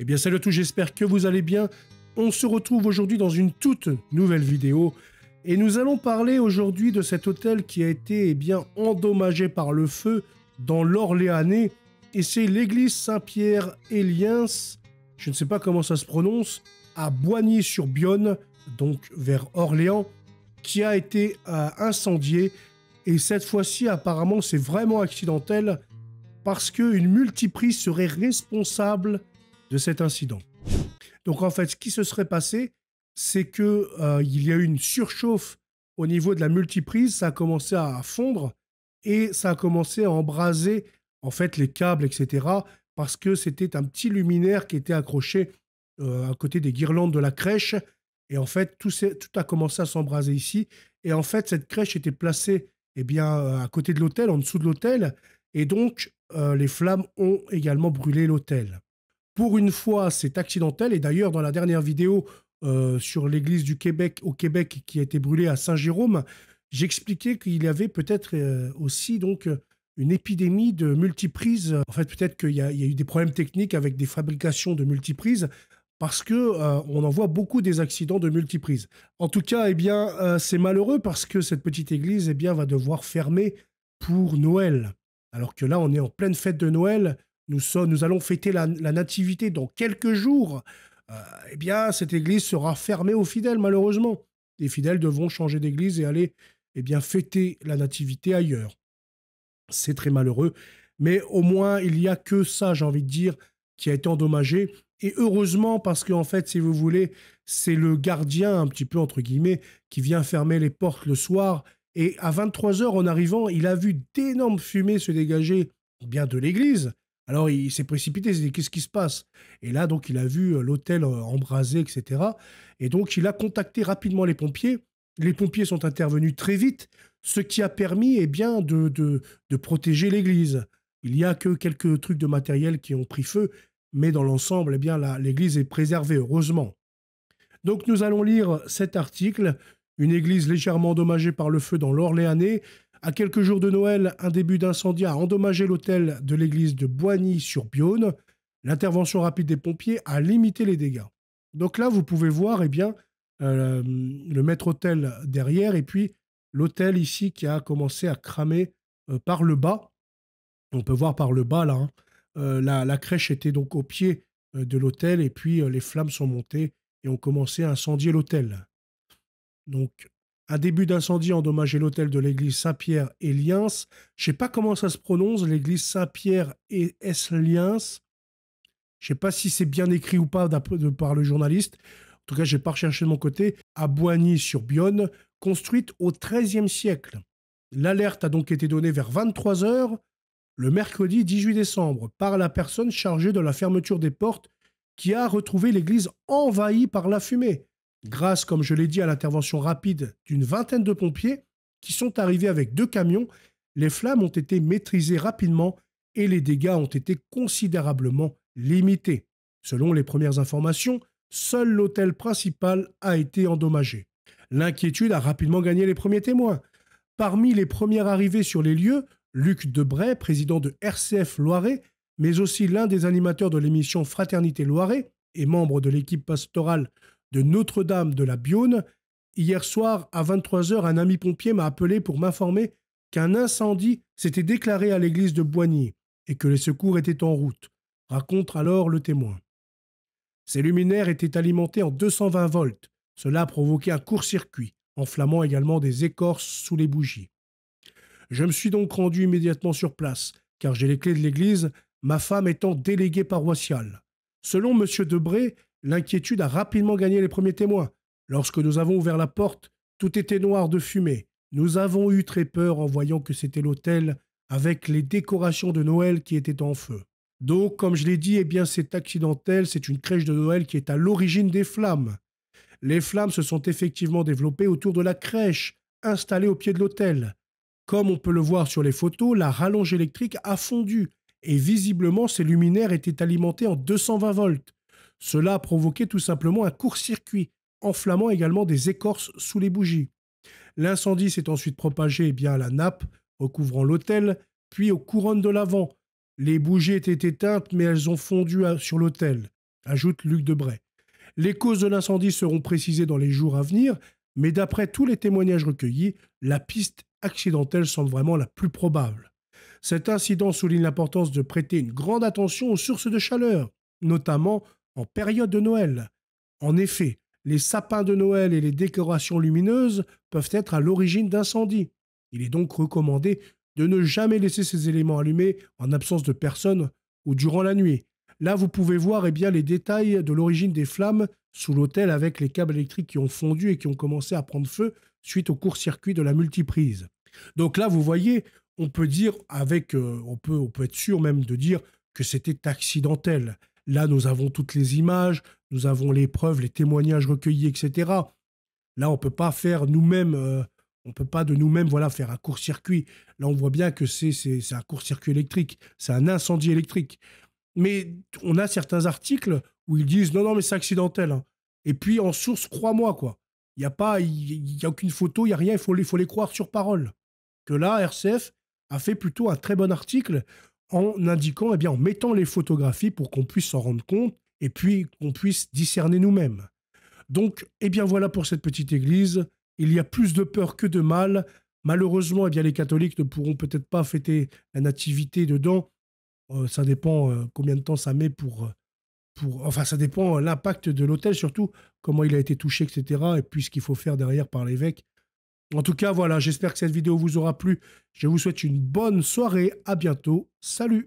Eh bien salut à tous, j'espère que vous allez bien. On se retrouve aujourd'hui dans une toute nouvelle vidéo et nous allons parler aujourd'hui de cet hôtel qui a été endommagé par le feu dans l'Orléanais, et c'est l'église Saint-Pierre-et-Liens, je ne sais pas comment ça se prononce, à Boigny-sur-Beaune, donc vers Orléans, qui a été incendiée. Et cette fois-ci, apparemment, c'est vraiment accidentel parce qu'une multiprise serait responsable de cet incident. Donc en fait, ce qui se serait passé, c'est que il y a eu une surchauffe au niveau de la multiprise, ça a commencé à fondre et ça a commencé à embraser en fait les câbles, etc. Parce que c'était un petit luminaire qui était accroché à côté des guirlandes de la crèche. Et en fait, tout a commencé à s'embraser ici. Et en fait, cette crèche était placée à côté de l'hôtel, en dessous de l'hôtel. Et donc, les flammes ont également brûlé l'hôtel. Pour une fois, c'est accidentel. Et d'ailleurs, dans la dernière vidéo sur l'église du Québec, au Québec, qui a été brûlée à Saint-Jérôme, j'expliquais qu'il y avait peut-être aussi donc une épidémie de multiprises. En fait, peut-être qu'il y a eu des problèmes techniques avec des fabrications de multiprises parce que on en voit beaucoup des accidents de multiprises. En tout cas, c'est malheureux parce que cette petite église va devoir fermer pour Noël. Alors que là, on est en pleine fête de Noël. Nous allons fêter la nativité dans quelques jours. Cette église sera fermée aux fidèles, malheureusement. Les fidèles devront changer d'église et aller fêter la nativité ailleurs. C'est très malheureux, mais au moins, il n'y a que ça, j'ai envie de dire, qui a été endommagé. Et heureusement, parce qu'en fait, si vous voulez, c'est le gardien, un petit peu entre guillemets, qui vient fermer les portes le soir. Et à 23 h, en arrivant, il a vu d'énormes fumées se dégager de l'église. Alors, il s'est précipité, il s'est dit, qu'est-ce qui se passe? Et là, donc, il a vu l'hôtel embrasé, etc. Et donc, il a contacté rapidement les pompiers. Les pompiers sont intervenus très vite, ce qui a permis de protéger l'église. Il n'y a que quelques trucs de matériel qui ont pris feu, mais dans l'ensemble, l'église est préservée, heureusement. Donc, nous allons lire cet article. Une église légèrement endommagée par le feu dans l'Orléanais. À quelques jours de Noël, un début d'incendie a endommagé l'hôtel de l'église de Boigny-sur-Beaune. L'intervention rapide des pompiers a limité les dégâts. Donc là, vous pouvez voir le maître-autel derrière et puis l'hôtel ici qui a commencé à cramer par le bas. On peut voir par le bas là. La crèche était donc au pied de l'hôtel et puis les flammes sont montées et ont commencé à incendier l'hôtel. Donc, un début d'incendie a endommagé l'hôtel de l'église Saint-Pierre-et-Liens. Je ne sais pas comment ça se prononce, l'église Saint-Pierre-et-Liens. Je ne sais pas si c'est bien écrit ou pas par le journaliste. En tout cas, je n'ai pas recherché de mon côté. À Boigny-sur-Beaune, construite au XIIIe siècle. L'alerte a donc été donnée vers 23 h le mercredi 18 décembre par la personne chargée de la fermeture des portes qui a retrouvé l'église envahie par la fumée. Grâce, comme je l'ai dit, à l'intervention rapide d'une vingtaine de pompiers qui sont arrivés avec 2 camions, les flammes ont été maîtrisées rapidement et les dégâts ont été considérablement limités. Selon les premières informations, seul l'hôtel principal a été endommagé. L'inquiétude a rapidement gagné les premiers témoins. Parmi les premiers arrivés sur les lieux, Luc Debray, président de RCF Loiret, mais aussi l'un des animateurs de l'émission Fraternité Loiret et membre de l'équipe pastorale de Notre-Dame de la Beaune. Hier soir, à 23 h, un ami pompier m'a appelé pour m'informer qu'un incendie s'était déclaré à l'église de Boigny et que les secours étaient en route, raconte alors le témoin. Ces luminaires étaient alimentés en 220 volts. Cela a provoqué un court-circuit, enflammant également des écorces sous les bougies. Je me suis donc rendu immédiatement sur place, car j'ai les clés de l'église, ma femme étant déléguée paroissiale. Selon M. Debray, l'inquiétude a rapidement gagné les premiers témoins. Lorsque nous avons ouvert la porte, tout était noir de fumée. Nous avons eu très peur en voyant que c'était l'hôtel avec les décorations de Noël qui étaient en feu. Donc, comme je l'ai dit, c'est accidentel, c'est une crèche de Noël qui est à l'origine des flammes. Les flammes se sont effectivement développées autour de la crèche, installée au pied de l'hôtel. Comme on peut le voir sur les photos, la rallonge électrique a fondu et visiblement ces luminaires étaient alimentés en 220 volts. Cela a provoqué tout simplement un court-circuit, enflammant également des écorces sous les bougies. L'incendie s'est ensuite propagé à la nappe, recouvrant l'autel, puis aux couronnes de l'avant. Les bougies étaient éteintes, mais elles ont fondu sur l'autel. ajoute Luc Debray. Les causes de l'incendie seront précisées dans les jours à venir, mais d'après tous les témoignages recueillis, la piste accidentelle semble vraiment la plus probable. Cet incident souligne l'importance de prêter une grande attention aux sources de chaleur, notamment en période de Noël. En effet, les sapins de Noël et les décorations lumineuses peuvent être à l'origine d'incendies. Il est donc recommandé de ne jamais laisser ces éléments allumés en absence de personnes ou durant la nuit. Là, vous pouvez voir bien, les détails de l'origine des flammes sous l'hôtel avec les câbles électriques qui ont fondu et qui ont commencé à prendre feu suite au court-circuit de la multiprise. Donc là, vous voyez, on peut dire on peut être sûr même de dire que c'était accidentel. Là, nous avons toutes les images, nous avons les preuves, les témoignages recueillis, etc. Là, on peut pas faire nous-mêmes, on peut pas de nous-mêmes, voilà, faire un court-circuit. Là, on voit bien que c'est un court-circuit électrique, c'est un incendie électrique. Mais on a certains articles où ils disent non, non, mais c'est accidentel, hein. Et puis en source, crois-moi, quoi. Il n'y a pas, il y a aucune photo, il n'y a rien, faut les croire sur parole. Que là, RCF a fait plutôt un très bon article en indiquant, en mettant les photographies pour qu'on puisse s'en rendre compte et puis qu'on puisse discerner nous-mêmes. Donc, voilà pour cette petite église. Il y a plus de peur que de mal. Malheureusement, les catholiques ne pourront peut-être pas fêter la nativité dedans. Ça dépend combien de temps ça met enfin, ça dépend l'impact de l'hôtel, surtout comment il a été touché, etc. Et puis ce qu'il faut faire derrière par l'évêque. En tout cas, voilà, j'espère que cette vidéo vous aura plu. Je vous souhaite une bonne soirée. À bientôt. Salut!